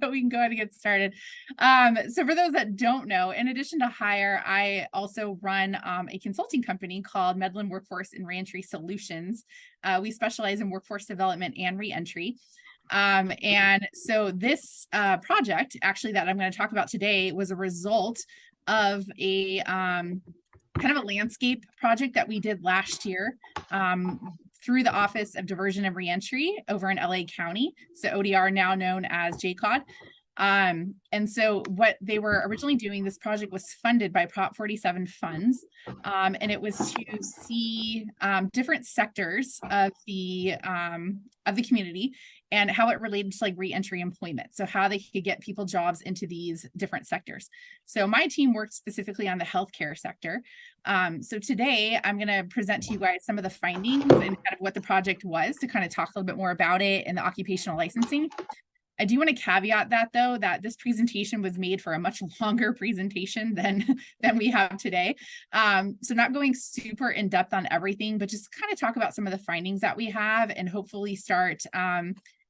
So we can go ahead and get started. So for those that don't know, in addition to H.I.R.E, I also run a consulting company called Medlin Workforce and Reentry Solutions. We specialize in workforce development and reentry. And so this project, actually, that I'm going to talk about today was a result of a kind of a landscape project that we did last year through the Office of Diversion and Reentry over in LA County. So ODR, now known as JCOD. And so what they were originally doing, this project was funded by Prop 47 funds, and it was to see different sectors of the community and how it related to like reentry employment. So how they could get people jobs into these different sectors. So my team worked specifically on the healthcare sector. So today I'm going to present to you guys some of the findings and kind of what the project was to kind of talk a little bit more about it and the occupational licensing. I do want to caveat that though, that this presentation was made for a much longer presentation than we have today. So not going super in depth on everything, but just kind of talk about some of the findings that we have and hopefully start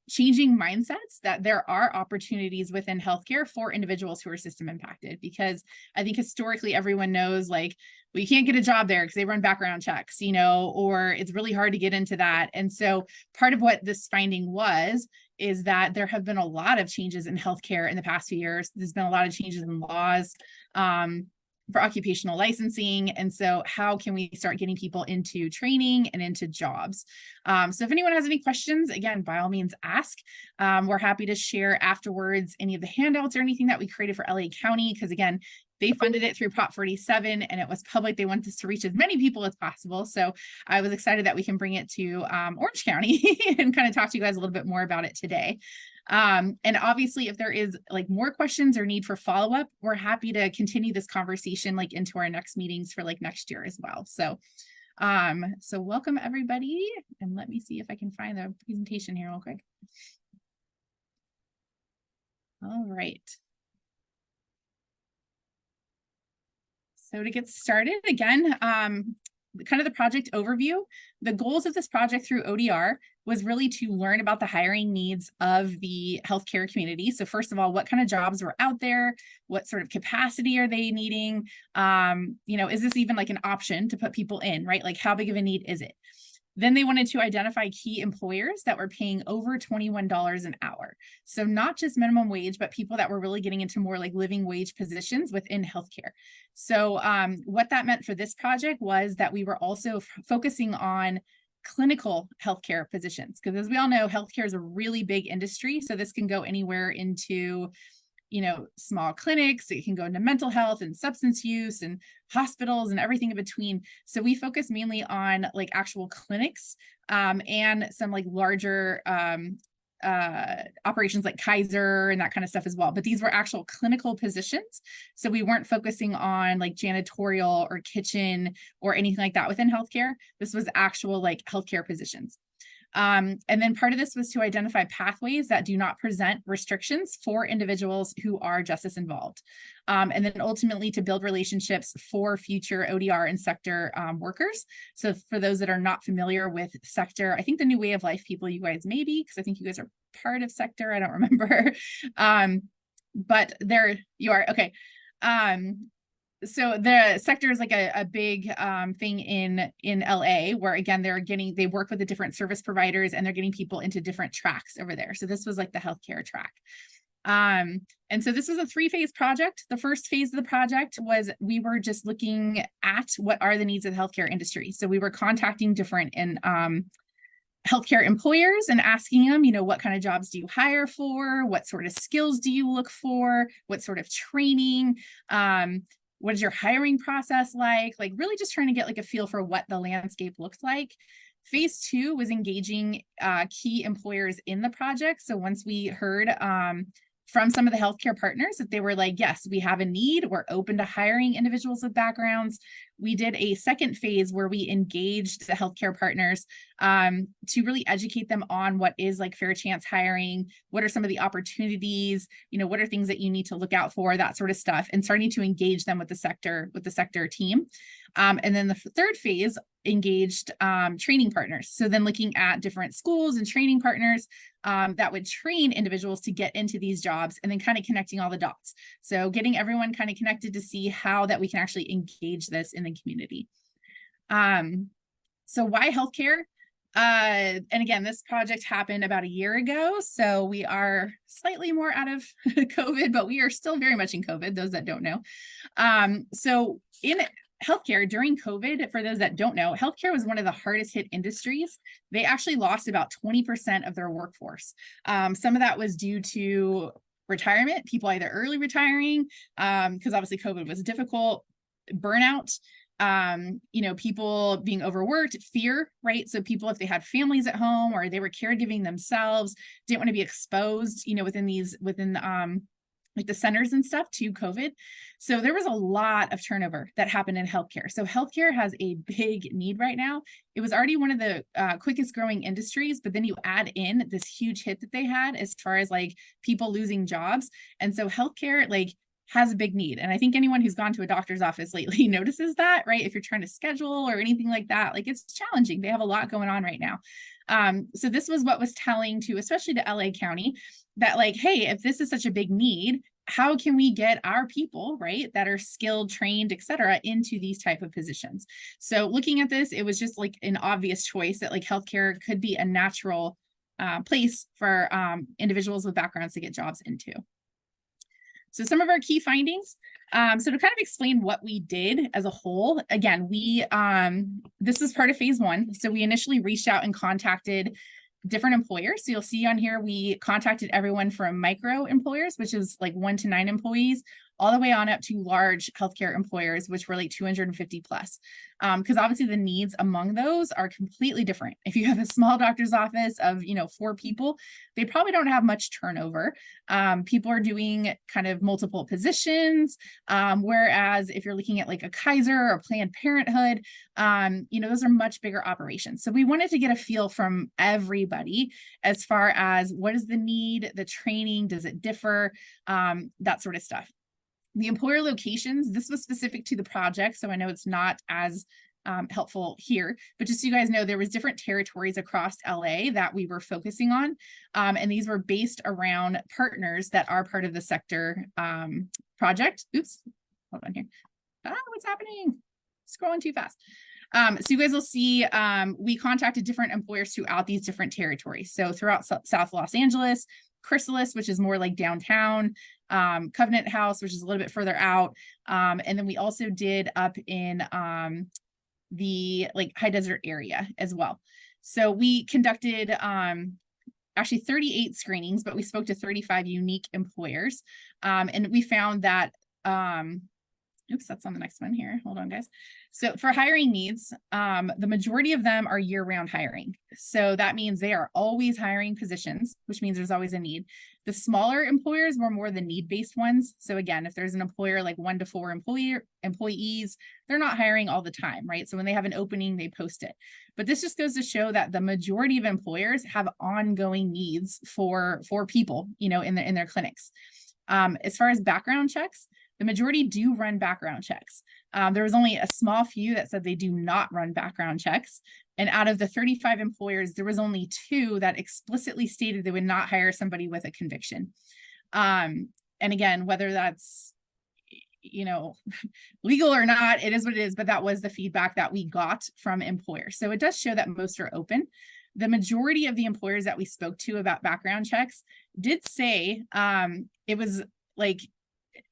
changing mindsets that there are opportunities within healthcare for individuals who are system impacted, because I think historically everyone knows like, well, you can't get a job there because they run background checks, you know, or it's really hard to get into that. And so part of what this finding is that there have been a lot of changes in healthcare in the past few years. There's been a lot of changes in laws for occupational licensing. And so how can we start getting people into training and into jobs? So if anyone has any questions, again, by all means, ask. We're happy to share afterwards any of the handouts or anything that we created for LA County, because again, they funded it through Prop 47 and it was public. They want us to reach as many people as possible. So I was excited that we can bring it to Orange County and kind of talk to you guys a little bit more about it today. And obviously, if there is like more questions or need for follow-up, we're happy to continue this conversation like into our next meetings for like next year as well. So, so welcome everybody. And let me see if I can find the presentation here real quick. All right. So to get started, again, kind of the project overview, the goals of this project through ODR was really to learn about the hiring needs of the healthcare community. So first of all, what kind of jobs were out there? What sort of capacity are they needing? You know, is this even like an option to put people in, right? Like how big of a need is it? Then they wanted to identify key employers that were paying over $21 an hour. So not just minimum wage, but people that were really getting into more like living wage positions within healthcare. So what that meant for this project was that we were also focusing on clinical healthcare positions, because as we all know, healthcare is a really big industry. So this can go anywhere into, you know, small clinics, it can go into mental health and substance use and hospitals and everything in between. So we focus mainly on like actual clinics and some like larger operations like Kaiser and that kind of stuff as well. But these were actual clinical positions. So we weren't focusing on like janitorial or kitchen or anything like that within healthcare. This was actual like healthcare positions. And then part of this was to identify pathways that do not present restrictions for individuals who are justice involved. And then ultimately to build relationships for future ODR and sector workers. So for those that are not familiar with sector, I think the New Way of Life people, you guys may be, because I think you guys are part of sector. I don't remember. But there you are. Okay. So the sector is like a big thing in LA, where again, they work with the different service providers and they're getting people into different tracks over there. So this was like the healthcare track. And so this was a 3-phase project. The first phase of the project was we were just looking at what are the needs of the healthcare industry. So we were contacting different healthcare employers and asking them, you know, what kind of jobs do you hire for? What sort of skills do you look for? What sort of training? What is your hiring process like? Like really just trying to get like a feel for what the landscape looked like. Phase 2 was engaging key employers in the project. So once we heard from some of the healthcare partners that they were like, yes, we have a need. We're open to hiring individuals with backgrounds. we did a second phase where we engaged the healthcare partners to really educate them on what is like fair chance hiring, what are some of the opportunities, what are things that you need to look out for, that sort of stuff, and starting to engage them with the sector team. And then the third phase engaged training partners. So then looking at different schools and training partners that would train individuals to get into these jobs, and then kind of connecting all the dots. So getting everyone kind of connected to see how that we can actually engage this in the community. So why healthcare? And again, this project happened about a year ago, so we are slightly more out of COVID, but we are still very much in COVID, those that don't know. So in healthcare during COVID, for those that don't know, healthcare was one of the hardest hit industries. They actually lost about 20% of their workforce. Some of that was due to retirement, people either early retiring, because obviously COVID was difficult, burnout, people being overworked, fear, right? So people, if they had families at home or they were caregiving themselves, didn't want to be exposed, within like the centers and stuff to COVID. So there was a lot of turnover that happened in healthcare. So healthcare has a big need right now. It was already one of the quickest growing industries, but then you add in this huge hit that they had as far as like people losing jobs. And so healthcare has a big need. And I think anyone who's gone to a doctor's office lately notices that, right? If you're trying to schedule or anything like that, it's challenging. They have a lot going on right now. So this was what was telling to, especially to LA County, that hey, if this is such a big need, how can we get our people, right, that are skilled, trained, et cetera, into these type of positions? So looking at this, it was just an obvious choice that healthcare could be a natural place for individuals with backgrounds to get jobs into. So some of our key findings. So to kind of explain what we did as a whole, again, this is part of phase one. So we initially reached out and contacted different employers. So you'll see on here, we contacted everyone from micro employers, which is 1 to 9 employees, all the way on up to large healthcare employers, which were 250 plus. Because obviously the needs among those are completely different. If you have a small doctor's office of 4 people, they probably don't have much turnover. People are doing kind of multiple positions. Whereas if you're looking at a Kaiser or Planned Parenthood, those are much bigger operations. So we wanted to get a feel from everybody as far as what is the need, the training, does it differ, that sort of stuff. The employer locations, this was specific to the project, so I know it's not as helpful here, but just so you guys know, there was different territories across LA that we were focusing on, and these were based around partners that are part of the sector project. Oops, hold on here. What's happening? Scrolling too fast. So you guys will see, we contacted different employers throughout these different territories. So throughout South Los Angeles, Chrysalis, which is more downtown, Covenant House, which is a little bit further out. And then we also did up in the high desert area as well. So we conducted actually 38 screenings, but we spoke to 35 unique employers. And we found that, oops, that's on the next one here. Hold on, guys. So for hiring needs, the majority of them are year-round hiring. So that means they are always hiring positions, which means there's always a need. The smaller employers were more the need-based ones. So again, if there's an employer 1 to 4 employees, they're not hiring all the time, right? So when they have an opening, they post it. But this just goes to show that the majority of employers have ongoing needs for people, in their clinics. As far as background checks, the majority do run background checks. There was only a small few that said they do not run background checks. And out of the 35 employers, there was only 2 that explicitly stated they would not hire somebody with a conviction. And again, whether that's, legal or not, it is what it is, but that was the feedback that we got from employers. So it does show that most are open. The majority of the employers that we spoke to about background checks did say it was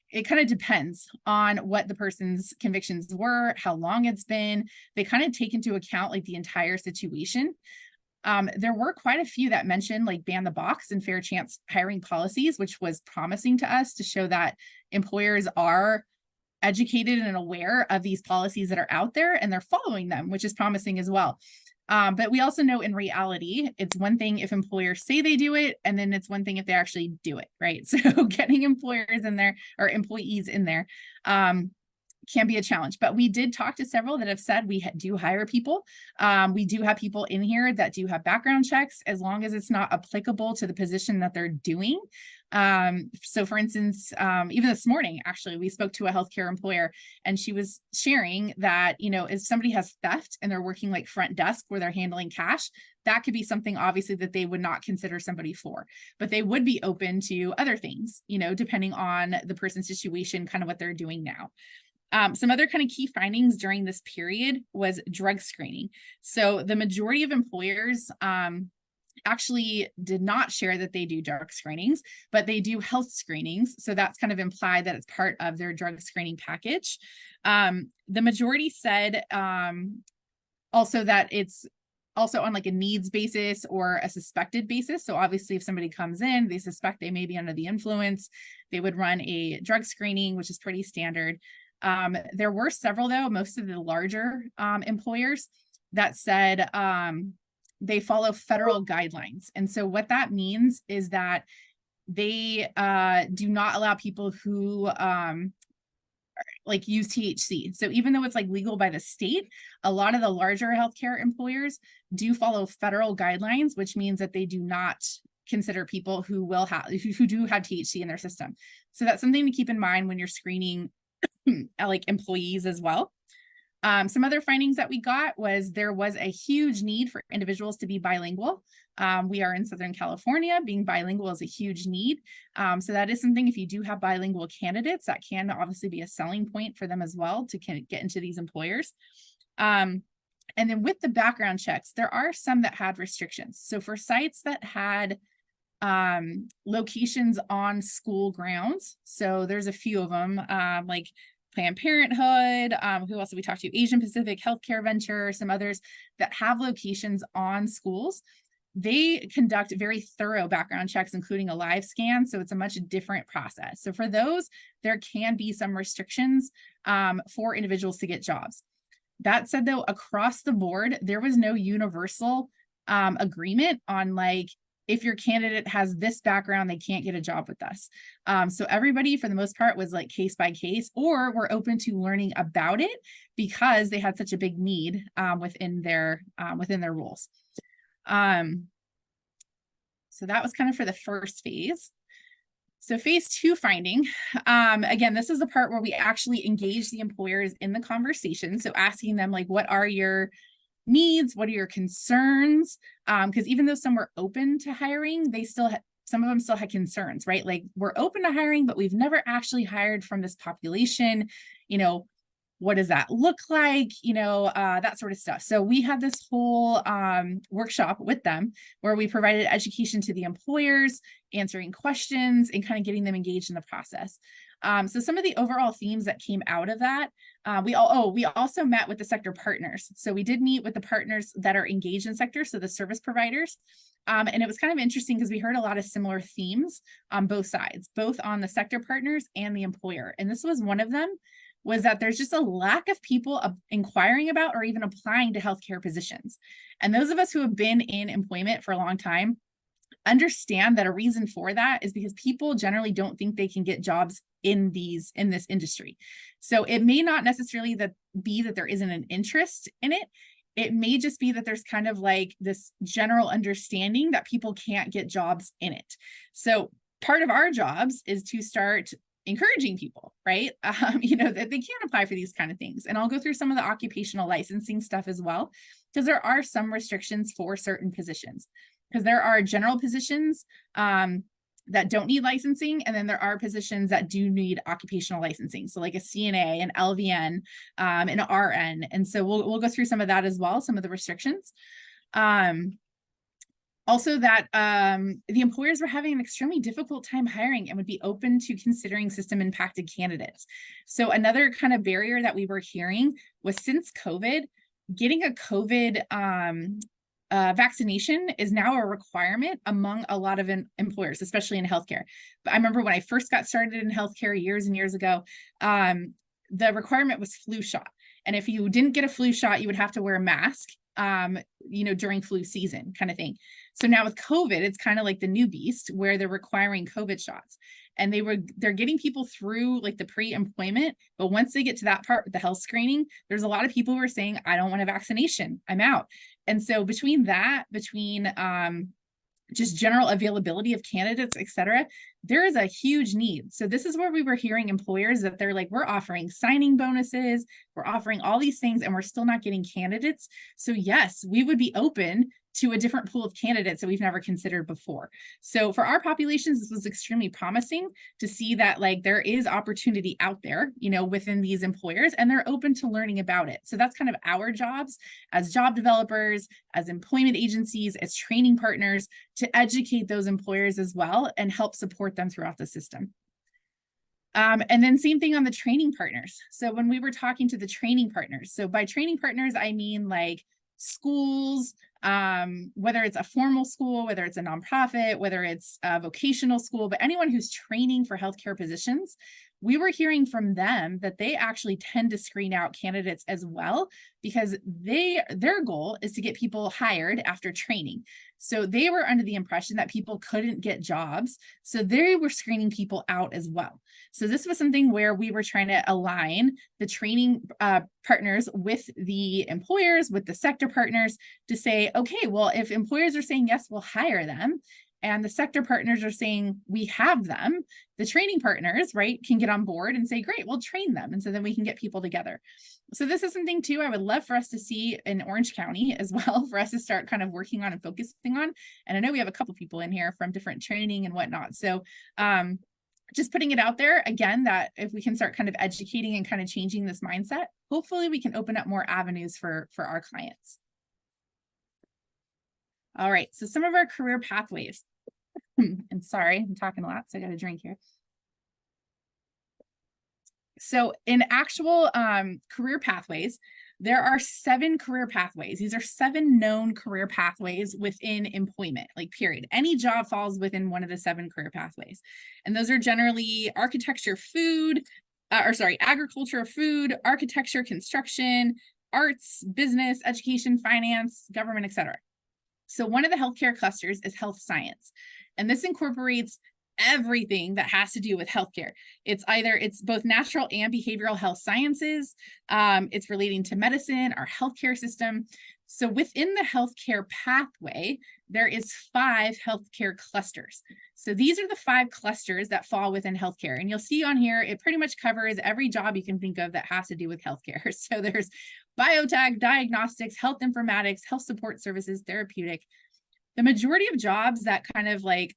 it kind of depends on what the person's convictions were, how long it's been. They kind of take into account the entire situation. There were quite a few that mentioned ban the box and fair chance hiring policies, which was promising to us to show that employers are educated and aware of these policies that are out there and they're following them, which is promising as well. But we also know in reality, it's one thing if employers say they do it, and then it's one thing if they actually do it, right? So getting employers in there or employees in there can be a challenge, but we did talk to several that have said we do hire people. We do have people in here that do have background checks, as long as it's not applicable to the position that they're doing. So for instance, even this morning, actually, we spoke to a healthcare employer, and she was sharing that, you know, if somebody has theft and they're working like front desk where they're handling cash, that could be something obviously that they would not consider somebody for, but they would be open to other things, you know, depending on the person's situation, kind of what they're doing now. Some other kind of key findings during this period was drug screening. So the majority of employers actually did not share that they do drug screenings, but they do health screenings. So that's kind of implied that it's part of their drug screening package. The majority said also that it's also on like a needs basis or a suspected basis. So obviously if somebody comes in, they suspect they may be under the influence, they would run a drug screening, which is pretty standard. There were several, though, most of the larger employers that said they follow federal guidelines. And so what that means is that they do not allow people who like use THC. So even though it's like legal by the state, a lot of the larger healthcare employers do follow federal guidelines, which means that they do not consider people who will have who do have THC in their system. So that's something to keep in mind when you're screening like employees as well. Some other findings that we got was there was a huge need for individuals to be bilingual. We are in Southern California. Being bilingual is a huge need. So that is something, if you do have bilingual candidates, that can obviously be a selling point for them as well to get into these employers. And then with the background checks, there are some that had restrictions. So for sites that had locations on school grounds, so there's a few of them, like Planned Parenthood, who else did we talk to? Asian Pacific Healthcare Venture, some others that have locations on schools. They conduct very thorough background checks, including a live scan. So it's a much different process. So for those, there can be some restrictions for individuals to get jobs. That said, though, across the board, there was no universal agreement on like, if your candidate has this background, they can't get a job with us. So everybody, for the most part, was like case by case, or were open to learning about it because they had such a big need within their roles. So that was kind of for the first phase. So phase 2 finding, again, this is the part where we actually engage the employers in the conversation. So asking them like, what are your needs? What are your concerns? Because even though some were open to hiring, they still some of them still had concerns, right? Like, we're open to hiring, but we've never actually hired from this population. You know, what does that look like? You know, that sort of stuff. So we had this whole workshop with them where we provided education to the employers, answering questions and kind of getting them engaged in the process. So some of the overall themes that came out of that, we also met with the sector partners. So we did meet with the partners that are engaged in sector, so the service providers. And it was kind of interesting because we heard a lot of similar themes on both sides, both on the sector partners and the employer. And this was one of them, was that there's just a lack of people inquiring about or even applying to healthcare positions. And those of us who have been in employment for a long time understand that a reason for that is because people generally don't think they can get jobs in this industry. So it may not necessarily be that there isn't an interest in it. It may just be that there's kind of like this general understanding that people can't get jobs in it. So part of our jobs is to start encouraging people, right? You know, that they can apply for these kind of things. And I'll go through some of the occupational licensing stuff as well, because there are some restrictions for certain positions. Because there are general positions that don't need licensing, and then there are positions that do need occupational licensing. So like a CNA, an LVN, an RN. And so we'll go through some of that as well, some of the restrictions. Also that the employers were having an extremely difficult time hiring and would be open to considering system impacted candidates. So another kind of barrier that we were hearing was, since COVID, getting a COVID vaccination is now a requirement among a lot of employers, especially in healthcare. But I remember when I first got started in healthcare years and years ago, the requirement was flu shot. And if you didn't get a flu shot, you would have to wear a mask, you know, during flu season kind of thing. So now with COVID, it's kind of like the new beast where they're requiring COVID shots. and they're getting people through like the pre-employment, but once they get to that part with the health screening, there's a lot of people who are saying, I don't want a vaccination, I'm out. And so between just general availability of candidates, et cetera, there is a huge need. So this is where we were hearing employers that they're like, we're offering signing bonuses, we're offering all these things, and we're still not getting candidates. So yes, we would be open to a different pool of candidates that we've never considered before. So for our populations, this was extremely promising to see that like there is opportunity out there, you know, within these employers, and they're open to learning about it. So that's kind of our jobs as job developers, as employment agencies, as training partners, to educate those employers as well and help support them throughout the system. And then same thing on the training partners. So when we were talking to the training partners, so by training partners, I mean like schools, whether it's a formal school, whether it's a nonprofit, whether it's a vocational school, but anyone who's training for healthcare positions, we were hearing from them that they actually tend to screen out candidates as well, because their goal is to get people hired after training. So they were under the impression that people couldn't get jobs. So they were screening people out as well. So this was something where we were trying to align the training partners with the employers, with the sector partners to say, okay, well, if employers are saying, yes, we'll hire them, and the sector partners are saying, we have them, the training partners, right, can get on board and say, great, we'll train them. And so then we can get people together. So this is something too, I would love for us to see in Orange County as well, for us to start kind of working on and focusing on. And I know we have a couple people in here from different training and whatnot. So just putting it out there again, that if we can start kind of educating and kind of changing this mindset, hopefully we can open up more avenues for our clients. All right, so some of our career pathways. And sorry, I'm talking a lot, so I got a drink here. So in actual career pathways, there are 7 career pathways. These are 7 known career pathways within employment, like period. Any job falls within one of the 7 career pathways. And those are generally architecture, agriculture, food, architecture, construction, arts, business, education, finance, government, etc. So one of the healthcare clusters is health science, and this incorporates everything that has to do with healthcare. It's both natural and behavioral health sciences. It's relating to medicine, our healthcare system. So within the healthcare pathway, there is 5 healthcare clusters. So these are the 5 clusters that fall within healthcare. And you'll see on here, it pretty much covers every job you can think of that has to do with healthcare. So there's biotech, diagnostics, health informatics, health support services, therapeutic. The majority of jobs that kind of like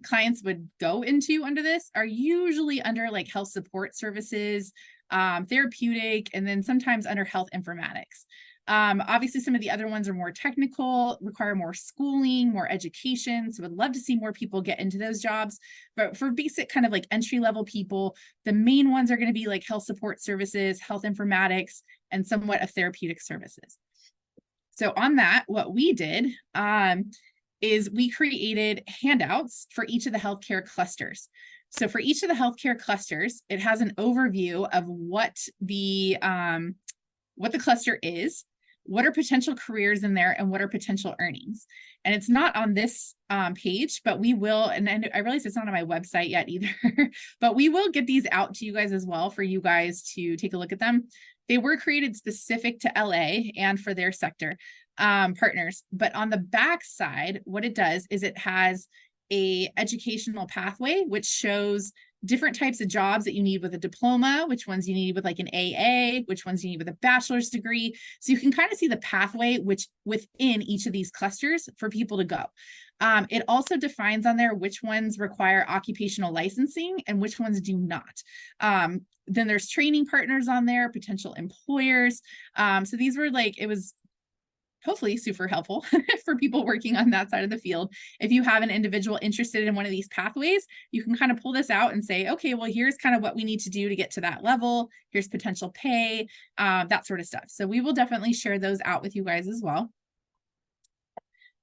clients would go into under this are usually under like health support services, therapeutic, and then sometimes under health informatics. Obviously, some of the other ones are more technical, require more schooling, more education. So would love to see more people get into those jobs. But for basic kind of like entry-level people, the main ones are going to be like health support services, health informatics, and somewhat of therapeutic services. So on that, what we did is we created handouts for each of the healthcare clusters. So for each of the healthcare clusters, it has an overview of what the cluster is, what are potential careers in there, and what are potential earnings. And it's not on this page, but we will, and I realize it's not on my website yet either, but we will get these out to you guys as well for you guys to take a look at them. They were created specific to LA and for their sector partners. But on the back side, what it does is it has a educational pathway, which shows different types of jobs that you need with a diploma, which ones you need with like an AA, which ones you need with a bachelor's degree. So you can kind of see the pathway which within each of these clusters for people to go. It also defines on there which ones require occupational licensing and which ones do not. Then there's training partners on there, potential employers. So these were like, it was hopefully super helpful for people working on that side of the field. If you have an individual interested in one of these pathways, you can kind of pull this out and say, okay, well, here's kind of what we need to do to get to that level. Here's potential pay, that sort of stuff. So we will definitely share those out with you guys as well.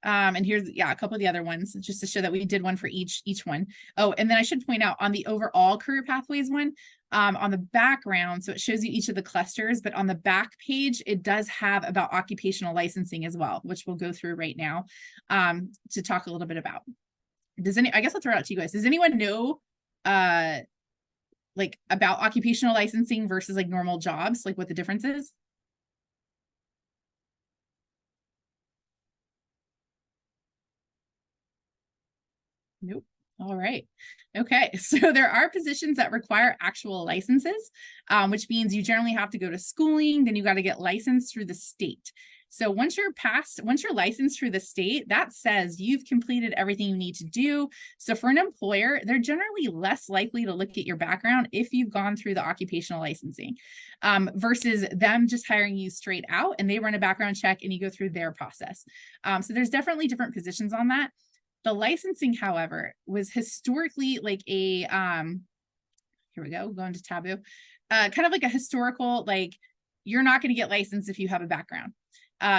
And here's, a couple of the other ones just to show that we did one for each one. Oh, and then I should point out on the overall career pathways one, on the background, so it shows you each of the clusters, but on the back page, it does have about occupational licensing as well, which we'll go through right now to talk a little bit about. I guess I'll throw it out to you guys. Does anyone know like about occupational licensing versus like normal jobs, like what the difference is? Nope. All right. Okay. So there are positions that require actual licenses, which means you generally have to go to schooling, then you got to get licensed through the state. So once you're licensed through the state, that says you've completed everything you need to do. So for an employer, they're generally less likely to look at your background if you've gone through the occupational licensing, versus them just hiring you straight out and they run a background check and you go through their process. So there's definitely different positions on that. The licensing, however, was historically like a, here we go, going to taboo, kind of like a historical, like, you're not going to get licensed if you have a background.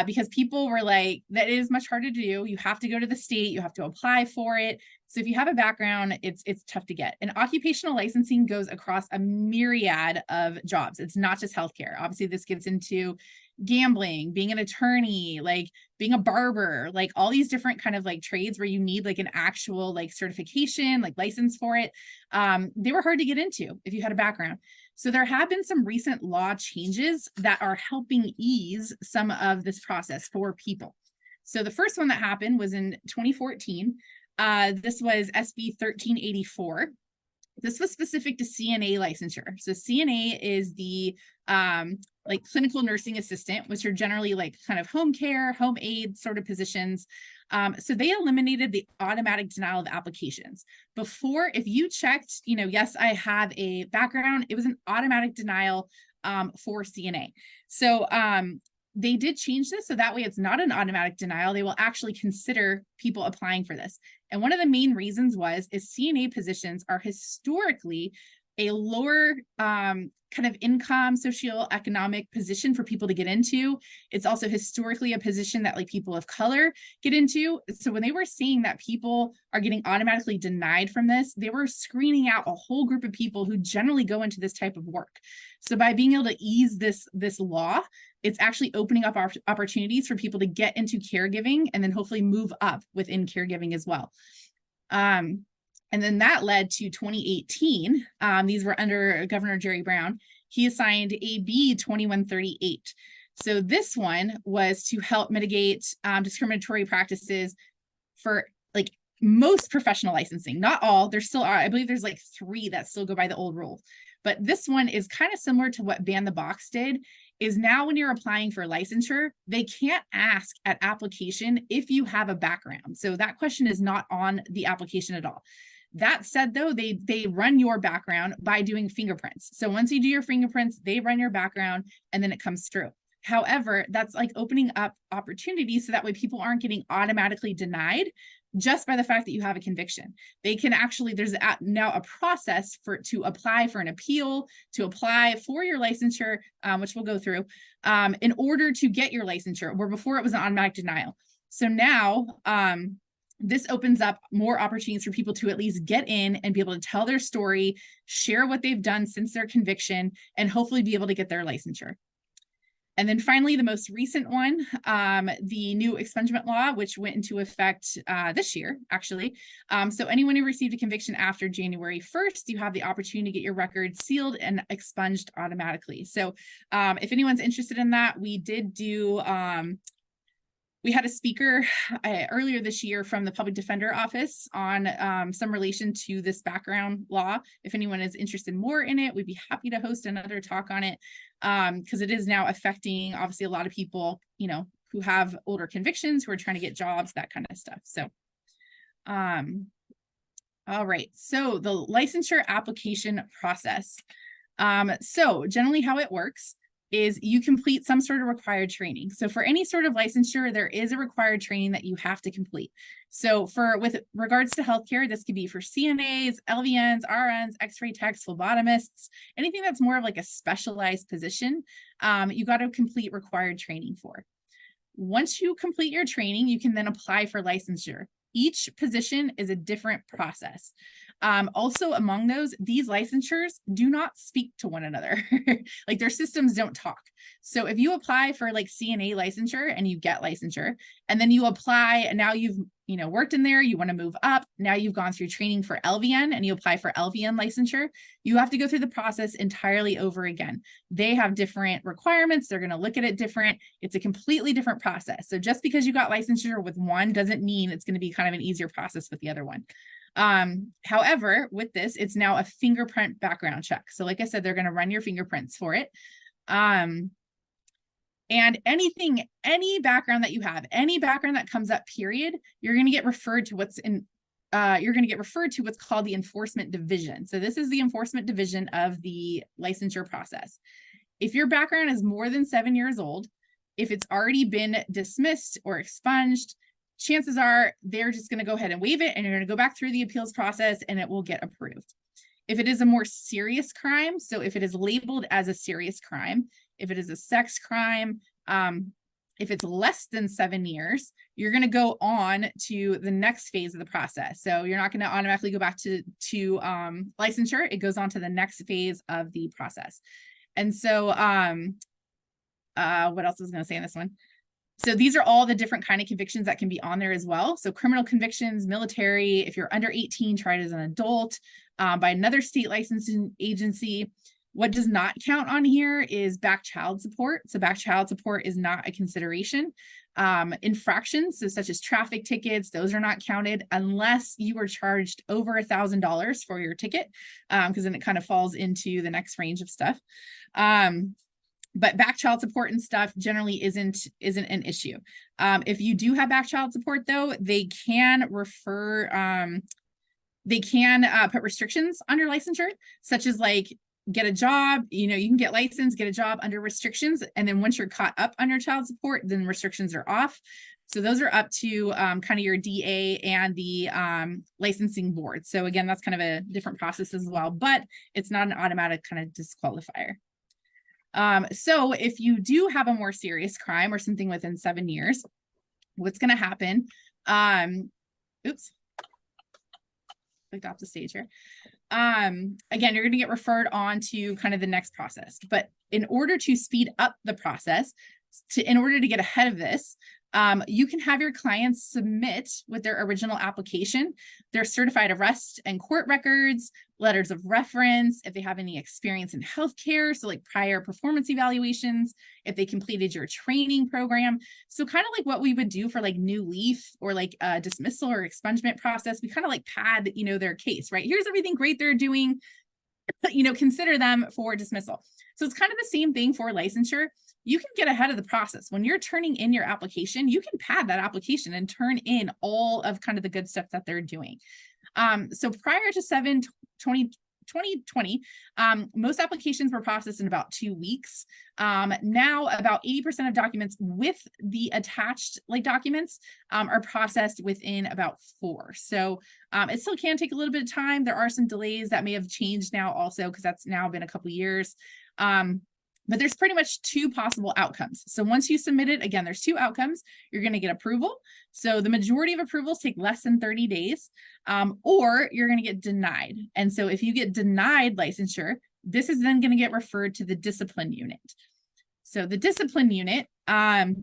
Because people were like, that is much harder to do. You have to go to the state, you have to apply for it. So if you have a background, it's tough to get. And occupational licensing goes across a myriad of jobs. It's not just healthcare. Obviously, this gets into gambling, being an attorney, like being a barber, like all these different kind of like trades where you need like an actual like certification, like license for it. They were hard to get into if you had a background. So there have been some recent law changes that are helping ease some of this process for people. So the first one that happened was in 2014. This was SB 1384. This was specific to CNA licensure. So CNA is the like clinical nursing assistant, which are generally like kind of home care, home aid sort of positions. So they eliminated the automatic denial of applications. Before, if you checked, you know, yes, I have a background, it was an automatic denial for CNA. So they did change this so that way it's not an automatic denial. They will actually consider people applying for this. And one of the main reasons is CNA positions are historically a lower kind of income socioeconomic position for people to get into. It's also historically a position that like people of color get into. So when they were seeing that people are getting automatically denied from this, they were screening out a whole group of people who generally go into this type of work. So by being able to ease this law, it's actually opening up our opportunities for people to get into caregiving and then hopefully move up within caregiving as well. And then that led to 2018. These were under Governor Jerry Brown. He assigned AB 2138. So this one was to help mitigate discriminatory practices for like most professional licensing. Not all, there still are. I believe there's like 3 that still go by the old rule. But this one is kind of similar to what Ban the Box did, is now when you're applying for licensure, they can't ask at application if you have a background. So that question is not on the application at all. That said, though, they run your background by doing fingerprints. So once you do your fingerprints, they run your background and then it comes through. However, that's like opening up opportunities so that way people aren't getting automatically denied just by the fact that you have a conviction. They can actually, there's now a process to apply for an appeal, to apply for your licensure, which we'll go through, in order to get your licensure, where before it was an automatic denial. So now, this opens up more opportunities for people to at least get in and be able to tell their story, share what they've done since their conviction, and hopefully be able to get their licensure. And then finally, the most recent one, the new expungement law, which went into effect this year, actually. So anyone who received a conviction after January 1st, you have the opportunity to get your record sealed and expunged automatically. So if anyone's interested in that, we did do... we had a speaker earlier this year from the Public Defender Office on some relation to this background law. If anyone is interested more in it, we'd be happy to host another talk on it, because it is now affecting, obviously, a lot of people, you know, who have older convictions, who are trying to get jobs, that kind of stuff. So, all right. So the licensure application process. So generally how it works is you complete some sort of required training. So for any sort of licensure, there is a required training that you have to complete. So with regards to healthcare, this could be for CNAs, LVNs, RNs, X-ray techs, phlebotomists, anything that's more of like a specialized position, you got to complete required training for. Once you complete your training, you can then apply for licensure. Each position is a different process. Also among those, these licensures do not speak to one another. Like their systems don't talk. So if you apply for like CNA licensure and you get licensure, and then you apply and now you've worked in there, you want to move up, now you've gone through training for LVN and you apply for LVN licensure, you have to go through the process entirely over again. They have different requirements. They're going to look at it different. It's a completely different process. So just because you got licensure with one doesn't mean it's going to be kind of an easier process with the other one. However, with this, it's now a fingerprint background check. So like I said, they're going to run your fingerprints for it. And any background that you have, any background that comes up, period, you're going to get referred to what's called the enforcement division. So this is the enforcement division of the licensure process. If your background is more than 7 years old, if it's already been dismissed or expunged, chances are they're just going to go ahead and waive it, and you're going to go back through the appeals process and it will get approved. If it is a more serious crime, so if it is labeled as a serious crime, if it is a sex crime, if it's less than 7 years, you're going to go on to the next phase of the process. So you're not going to automatically go back to licensure. It goes on to the next phase of the process. And so what else was I going to say in this one? So these are all the different kind of convictions that can be on there as well. So criminal convictions, military, if you're under 18, tried as an adult by another state licensing agency. What does not count on here is back child support. So back child support is not a consideration. Infractions, so such as traffic tickets, those are not counted unless you were charged over $1,000 for your ticket, because then it kind of falls into the next range of stuff. But back child support and stuff generally isn't an issue. If you do have back child support, though, they can put restrictions on your licensure, such as like get a job, you can get licensed, get a job under restrictions. And then once you're caught up on your child support, then restrictions are off. So those are up to kind of your DA and the licensing board. So again, that's kind of a different process as well, but it's not an automatic kind of disqualifier. So if you do have a more serious crime or something within 7 years, what's going to happen? Oops. Clicked off the stage here. Again, you're going to get referred on to kind of the next process, but in order to speed up the process, in order to get ahead of this, you can have your clients submit with their original application, their certified arrest and court records, letters of reference, if they have any experience in healthcare, so like prior performance evaluations, if they completed your training program. So kind of like what we would do for like new leaf or like a dismissal or expungement process, we kind of like pad, their case, right? Here's everything great they're doing, consider them for dismissal. So it's kind of the same thing for licensure. You can get ahead of the process. When you're turning in your application, you can pad that application and turn in all of kind of the good stuff that they're doing. So prior to 2020, most applications were processed in about 2 weeks. Now about 80% of documents with the attached documents are processed within about 4. So it still can take a little bit of time. There are some delays that may have changed now also, because that's now been a couple of years. But there's pretty much 2 possible outcomes. So once you submit it, again, there's 2 outcomes. You're going to get approval. So the majority of approvals take less than 30 days, or you're going to get denied. And so if you get denied licensure, this is then going to get referred to the discipline unit. So the discipline unit,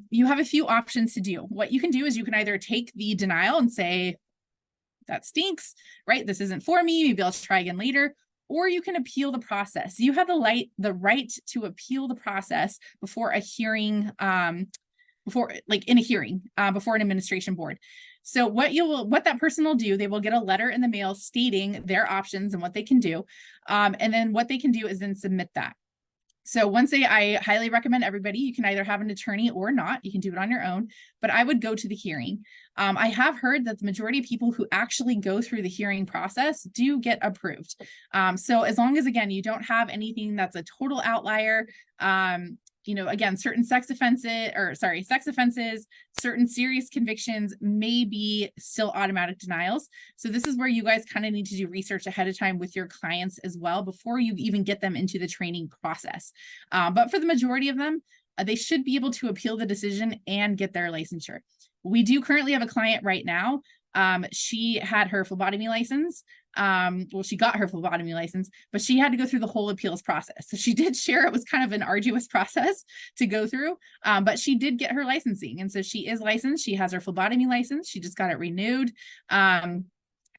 you have a few options to do. What you can do is you can either take the denial and say, that stinks, right? This isn't for me. Maybe I'll try again later. Or you can appeal the process. You have the right to appeal the process before a hearing, before an administration board. So what that person will do, they will get a letter in the mail stating their options and what they can do. And then what they can do is then submit that. So I highly recommend everybody, you can either have an attorney or not, you can do it on your own, but I would go to the hearing. I have heard that the majority of people who actually go through the hearing process do get approved. So as long as, again, you don't have anything that's a total outlier, again, certain sex offenses, certain serious convictions may be still automatic denials. So this is where you guys kind of need to do research ahead of time with your clients as well before you even get them into the training process. But for the majority of them, they should be able to appeal the decision and get their licensure. We do currently have a client right now. She had her phlebotomy license. Well, she got her phlebotomy license, but she had to go through the whole appeals process. So she did share it was kind of an arduous process to go through, but she did get her licensing. And so she is licensed. She has her phlebotomy license. She just got it renewed.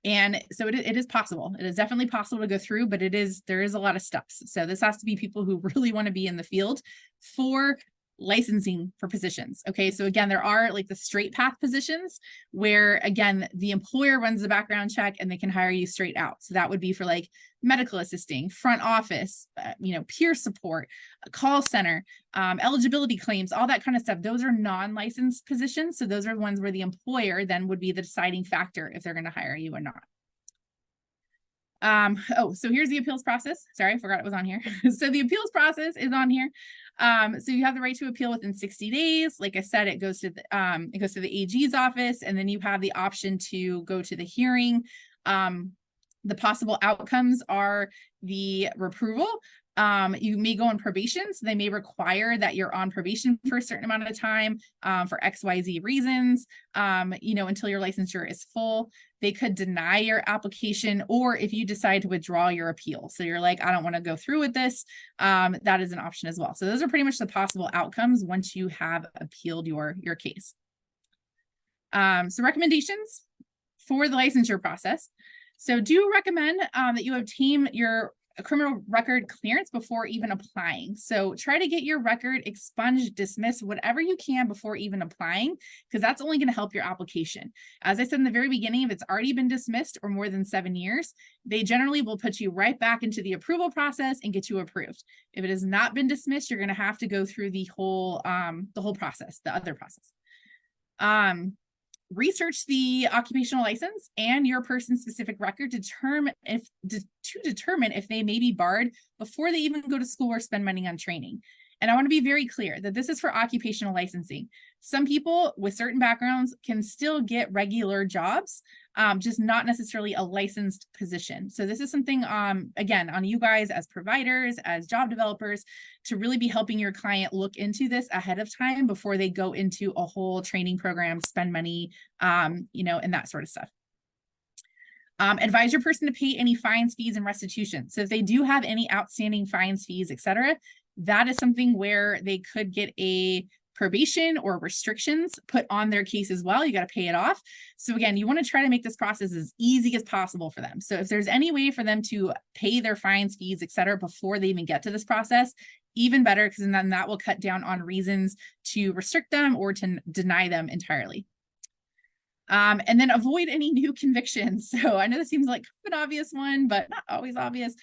And so it is possible. It is definitely possible to go through, but there is a lot of steps. So this has to be people who really want to be in the field for licensing for positions. Okay. So again, there are like the straight path positions where again, the employer runs the background check and they can hire you straight out. So that would be for like medical assisting, front office, peer support, call center, eligibility claims, all that kind of stuff. Those are non-licensed positions. So those are the ones where the employer then would be the deciding factor if they're going to hire you or not. So here's the appeals process. Sorry, I forgot it was on here. So the appeals process is on here. So you have the right to appeal within 60 days. Like I said, it goes to the AG's office, and then you have the option to go to the hearing. The possible outcomes are the reproval. You may go on probation, so they may require that you're on probation for a certain amount of time for XYZ reasons, until your licensure is full. They could deny your application, or if you decide to withdraw your appeal. So you're like, I don't want to go through with this. That is an option as well. So those are pretty much the possible outcomes once you have appealed your case. So recommendations for the licensure process. So do recommend that you obtain your criminal record clearance before even applying. So try to get your record expunged, dismissed, whatever you can before even applying, because that's only going to help your application. As I said in the very beginning, if it's already been dismissed or more than 7 years, they generally will put you right back into the approval process and get you approved. If it has not been dismissed, you're going to have to go through the whole process, the other process. Research the occupational license and your person's specific record to determine if they may be barred before they even go to school or spend money on training. And I want to be very clear that this is for occupational licensing. Some people with certain backgrounds can still get regular jobs, just not necessarily a licensed position. So this is something, again, on you guys as providers, as job developers, to really be helping your client look into this ahead of time before they go into a whole training program, spend money, and that sort of stuff. Advise your person to pay any fines, fees, and restitution. So if they do have any outstanding fines, fees, etc., that is something where they could get a probation or restrictions put on their case as well. You got to pay it off. So again, you want to try to make this process as easy as possible for them. So if there's any way for them to pay their fines, fees, etc., before they even get to this process, even better, because then that will cut down on reasons to restrict them or to deny them entirely. And then avoid any new convictions. So I know this seems like an obvious one, but not always obvious.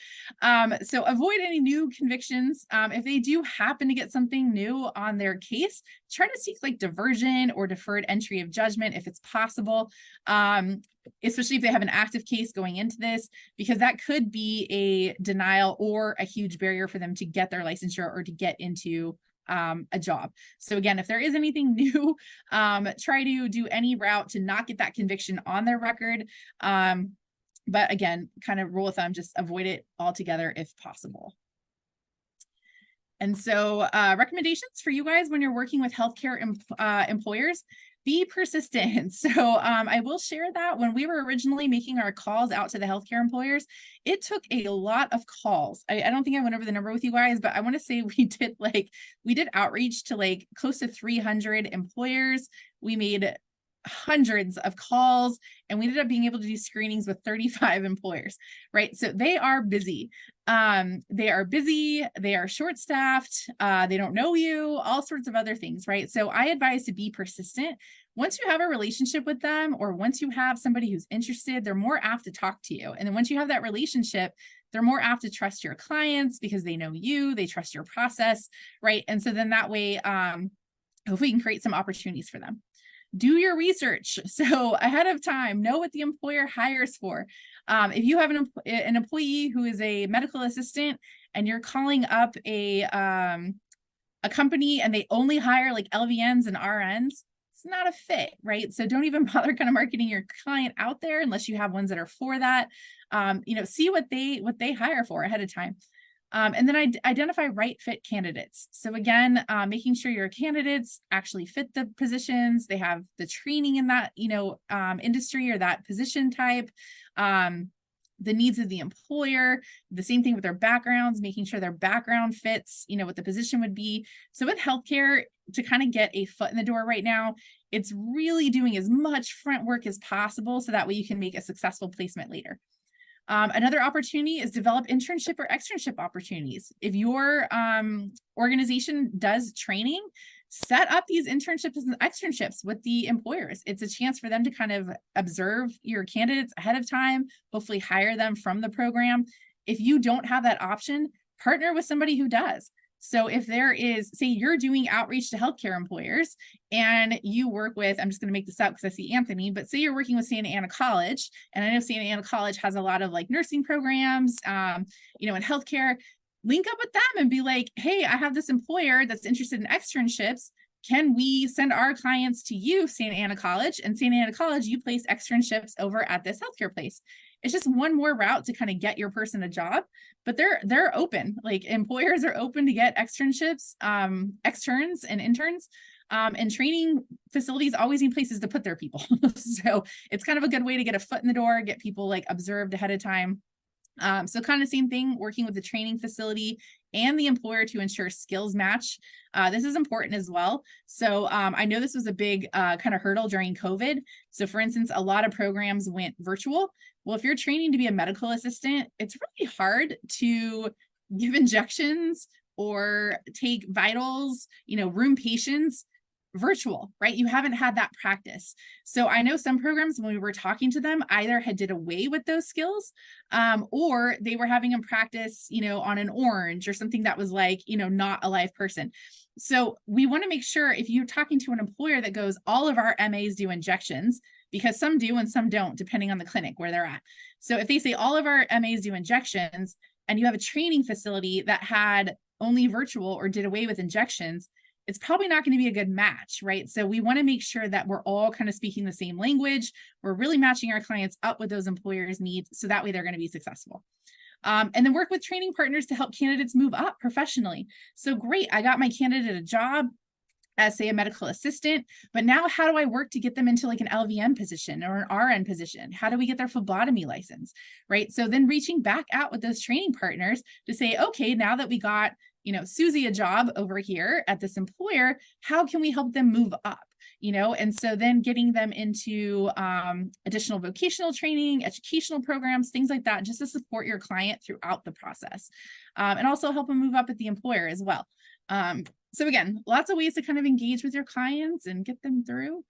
So avoid any new convictions. If they do happen to get something new on their case, try to seek like diversion or deferred entry of judgment if it's possible, especially if they have an active case going into this, because that could be a denial or a huge barrier for them to get their licensure or to get into a job. So again, if there is anything new, try to do any route to not get that conviction on their record. But again, kind of rule of thumb, just avoid it altogether if possible. And so recommendations for you guys when you're working with healthcare employers: be persistent. So I will share that when we were originally making our calls out to the healthcare employers, it took a lot of calls. I don't think I went over the number with you guys, but I want to say we did outreach to like close to 300 employers. We made hundreds of calls, and we ended up being able to do screenings with 35 employers, right? So they are busy. They are short-staffed, they don't know you, all sorts of other things, right? So I advise to be persistent. Once you have a relationship with them, or once you have somebody who's interested, they're more apt to talk to you. And then once you have that relationship, they're more apt to trust your clients because they know you, they trust your process, right? And so then that way, if we can create some opportunities for them. Do your research. So ahead of time, know what the employer hires for. If you have an employee who is a medical assistant and you're calling up a company and they only hire like LVNs and RNs, it's not a fit, right? So don't even bother kind of marketing your client out there unless you have ones that are for that. See what they hire for ahead of time. And then identify right fit candidates. So again, making sure your candidates actually fit the positions, they have the training in that, industry or that position type. the needs of the employer, the same thing with their backgrounds, making sure their background fits, what the position would be. So with healthcare, to kind of get a foot in the door right now, it's really doing as much front work as possible so that way you can make a successful placement later. Another opportunity is develop internship or externship opportunities. If your organization does training, set up these internships and externships with the employers. It's a chance for them to kind of observe your candidates ahead of time, hopefully hire them from the program. If you don't have that option, partner with somebody who does. So if there is, say you're doing outreach to healthcare employers and you work with, I'm just going to make this up because I see Anthony, but say you're working with Santa Ana College, and I know Santa Ana College has a lot of like nursing programs, in healthcare. Link up with them and be like, hey, I have this employer that's interested in externships. Can we send our clients to you, Santa Ana College? And Santa Ana College, you place externships over at this healthcare place. It's just one more route to kind of get your person a job, but they're open. Like employers are open to get externships, externs and interns, and training facilities always need places to put their people. So it's kind of a good way to get a foot in the door, get people like observed ahead of time. So kind of same thing, working with the training facility and the employer to ensure skills match. This is important as well. So I know this was a big kind of hurdle during COVID. So for instance, a lot of programs went virtual. Well, if you're training to be a medical assistant, it's really hard to give injections or take vitals, room patients virtual, right? You haven't had that practice. So I know some programs, when we were talking to them, either had did away with those skills, or they were having them practice, on an orange or something that was like, not a live person. So we want to make sure if you're talking to an employer that goes, all of our MAs do injections, because some do and some don't, depending on the clinic where they're at. So if they say all of our MAs do injections and you have a training facility that had only virtual or did away with injections, it's probably not going to be a good match, right? So we want to make sure that we're all kind of speaking the same language. We're really matching our clients up with those employers' needs, so that way they're going to be successful. And then work with training partners to help candidates move up professionally. So great, I got my candidate a job as, say, a medical assistant, but now how do I work to get them into like an LVN position or an RN position? How do we get their phlebotomy license, right? So then reaching back out with those training partners to say, okay, now that we got Susie a job over here at this employer, how can we help them move up? And so then getting them into additional vocational training, educational programs, things like that, just to support your client throughout the process, and also help them move up at the employer as well. So again, lots of ways to kind of engage with your clients and get them through.